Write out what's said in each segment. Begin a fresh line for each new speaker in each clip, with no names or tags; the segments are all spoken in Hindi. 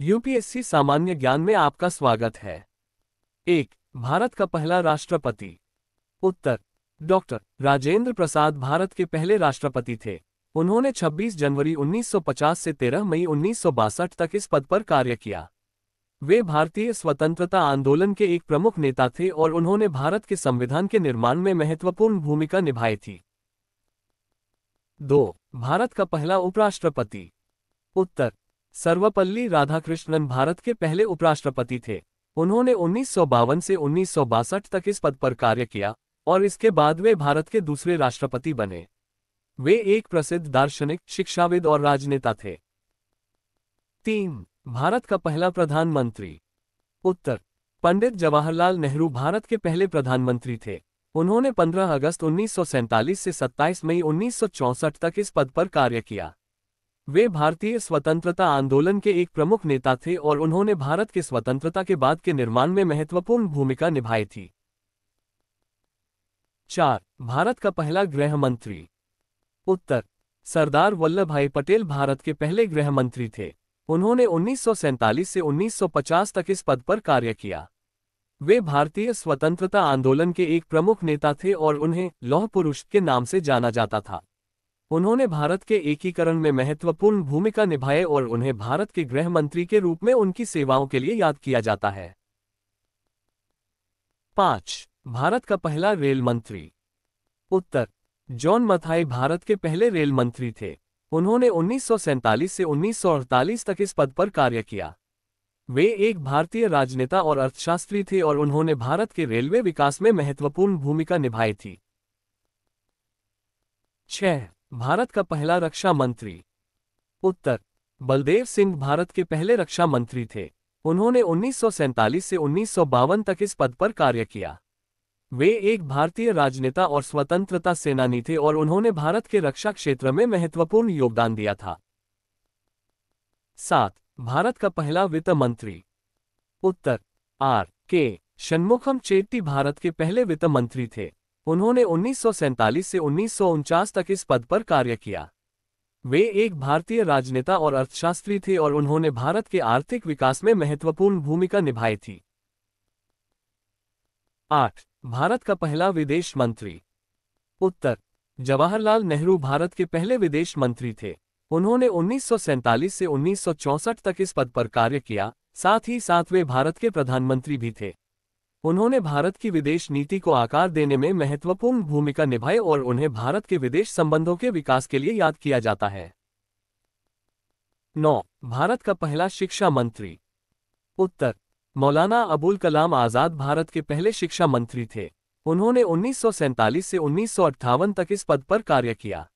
यूपीएससी सामान्य ज्ञान में आपका स्वागत है। 1. भारत का पहला राष्ट्रपति। उत्तर, डॉक्टर राजेंद्र प्रसाद भारत के पहले राष्ट्रपति थे। उन्होंने 26 जनवरी 1950 से 13 मई 1962 तक इस पद पर कार्य किया। वे भारतीय स्वतंत्रता आंदोलन के एक प्रमुख नेता थे और उन्होंने भारत के संविधान के निर्माण में महत्वपूर्ण भूमिका निभाई थी। 2. भारत का पहला उपराष्ट्रपति। उत्तर, सर्वपल्ली राधाकृष्णन भारत के पहले उपराष्ट्रपति थे। उन्होंने 1952 से 1962 तक इस पद पर कार्य किया और इसके बाद वे भारत के दूसरे राष्ट्रपति बने। वे एक प्रसिद्ध दार्शनिक, शिक्षाविद और राजनेता थे। 3. भारत का पहला प्रधानमंत्री। उत्तर, पंडित जवाहरलाल नेहरू भारत के पहले प्रधानमंत्री थे। उन्होंने 15 अगस्त 1947 से 27 मई 1964 तक इस पद पर कार्य किया। वे भारतीय स्वतंत्रता आंदोलन के एक प्रमुख नेता थे और उन्होंने भारत के स्वतंत्रता के बाद के निर्माण में महत्वपूर्ण भूमिका निभाई थी। 4. भारत का पहला गृह मंत्री। उत्तर, सरदार वल्लभ भाई पटेल भारत के पहले गृह मंत्री थे। उन्होंने 1947 से 1950 तक इस पद पर कार्य किया। वे भारतीय स्वतंत्रता आंदोलन के एक प्रमुख नेता थे और उन्हें लौह पुरुष के नाम से जाना जाता था। उन्होंने भारत के एकीकरण में महत्वपूर्ण भूमिका निभाई और उन्हें भारत के गृह मंत्री के रूप में उनकी सेवाओं के लिए याद किया जाता है। 5. भारत का पहला रेल मंत्री। उत्तर, जॉन मथाई भारत के पहले रेल मंत्री थे। उन्होंने 1947 से 1948 तक इस पद पर कार्य किया। वे एक भारतीय राजनेता और अर्थशास्त्री थे और उन्होंने भारत के रेलवे विकास में महत्वपूर्ण भूमिका निभाई थी। 6. भारत का पहला रक्षा मंत्री। उत्तर, बलदेव सिंह भारत के पहले रक्षा मंत्री थे। उन्होंने 1947 से 1952 तक इस पद पर कार्य किया। वे एक भारतीय राजनेता और स्वतंत्रता सेनानी थे और उन्होंने भारत के रक्षा क्षेत्र में महत्वपूर्ण योगदान दिया था। 7. भारत का पहला वित्त मंत्री। उत्तर, आर के षणमुखम चेट्टी भारत के पहले वित्त मंत्री थे। उन्होंने 1947 से 1949 तक इस पद पर कार्य किया। वे एक भारतीय राजनेता और अर्थशास्त्री थे और उन्होंने भारत के आर्थिक विकास में महत्वपूर्ण भूमिका निभाई थी। 8. भारत का पहला विदेश मंत्री। उत्तर, जवाहरलाल नेहरू भारत के पहले विदेश मंत्री थे। उन्होंने 1947 से 1964 तक इस पद पर कार्य किया, साथ ही साथ वे भारत के प्रधानमंत्री भी थे। उन्होंने भारत की विदेश नीति को आकार देने में महत्वपूर्ण भूमिका निभाई और उन्हें भारत के विदेश संबंधों के विकास के लिए याद किया जाता है। 9. भारत का पहला शिक्षा मंत्री। उत्तर, मौलाना अबुल कलाम आजाद भारत के पहले शिक्षा मंत्री थे। उन्होंने 1947 से 1958 तक इस पद पर कार्य किया।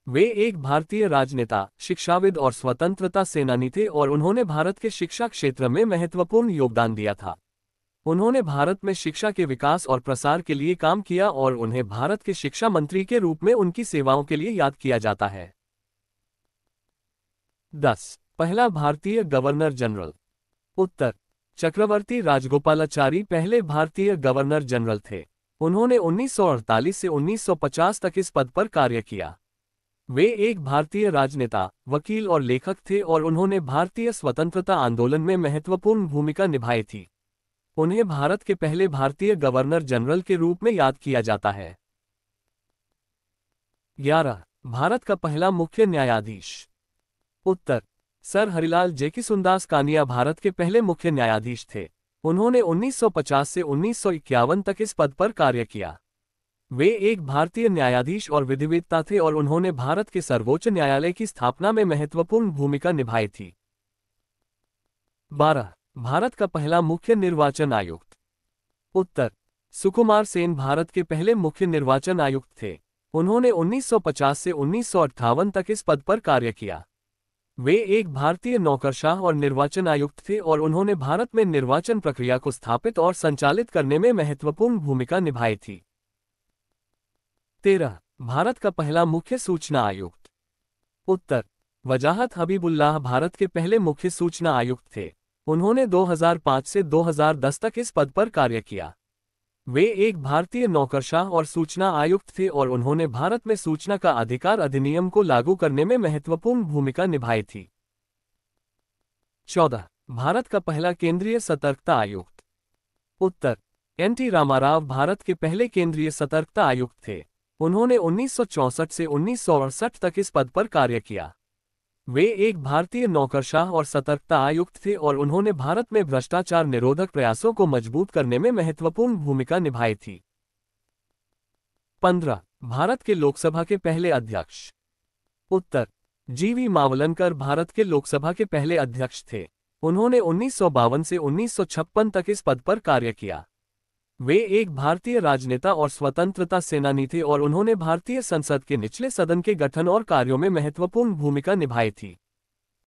वे एक भारतीय राजनेता, शिक्षाविद और स्वतंत्रता सेनानी थे और उन्होंने भारत के शिक्षा क्षेत्र में महत्वपूर्ण योगदान दिया था। उन्होंने भारत में शिक्षा के विकास और प्रसार के लिए काम किया और उन्हें भारत के शिक्षा मंत्री के रूप में उनकी सेवाओं के लिए याद किया जाता है। 10. पहला भारतीय गवर्नर जनरल। उत्तर, चक्रवर्ती राजगोपालाचारी पहले भारतीय गवर्नर जनरल थे। उन्होंने 1948 से 1950 तक इस पद पर कार्य किया। वे एक भारतीय राजनेता, वकील और लेखक थे और उन्होंने भारतीय स्वतंत्रता आंदोलन में महत्वपूर्ण भूमिका निभाई थी। उन्हें भारत के पहले भारतीय गवर्नर जनरल के रूप में याद किया जाता है। 11. भारत का पहला मुख्य न्यायाधीश। उत्तर, सर हरिलाल जेकिसुंदास कानिया भारत के पहले मुख्य न्यायाधीश थे। उन्होंने 1950 से 1951 तक इस पद पर कार्य किया। वे एक भारतीय न्यायाधीश और विधिवेत्ता थे और उन्होंने भारत के सर्वोच्च न्यायालय की स्थापना में महत्वपूर्ण भूमिका निभाई थी। 12. भारत का पहला मुख्य निर्वाचन आयुक्त। उत्तर, सुकुमार सेन भारत के पहले मुख्य निर्वाचन आयुक्त थे। उन्होंने 1950 से 1958 तक इस पद पर कार्य किया। वे एक भारतीय नौकरशाह और निर्वाचन आयुक्त थे और उन्होंने भारत में निर्वाचन प्रक्रिया को स्थापित और संचालित करने में महत्वपूर्ण भूमिका निभाई थी। 13. भारत का पहला मुख्य सूचना आयुक्त। उत्तर, वजाहत हबीबुल्लाह भारत के पहले मुख्य सूचना आयुक्त थे। उन्होंने 2005 से 2010 तक इस पद पर कार्य किया। वे एक भारतीय नौकरशाह और सूचना आयुक्त थे और उन्होंने भारत में सूचना का अधिकार अधिनियम को लागू करने में महत्वपूर्ण भूमिका निभाई थी। 14. भारत का पहला केंद्रीय सतर्कता आयुक्त। उत्तर, एन.टी. रामाराव भारत के पहले केंद्रीय सतर्कता आयुक्त थे। उन्होंने 1964 से 1968 तक इस पद पर कार्य किया। वे एक भारतीय नौकरशाह और सतर्कता आयुक्त थे और उन्होंने भारत में भ्रष्टाचार निरोधक प्रयासों को मजबूत करने में महत्वपूर्ण भूमिका निभाई थी। 15. भारत के लोकसभा के पहले अध्यक्ष। उत्तर, जी.वी. मावलनकर भारत के लोकसभा के पहले अध्यक्ष थे। उन्होंने 1952 से 1956 तक इस पद पर कार्य किया। वे एक भारतीय राजनेता और स्वतंत्रता सेनानी थे और उन्होंने भारतीय संसद के निचले सदन के गठन और कार्यों में महत्वपूर्ण भूमिका निभाई थी।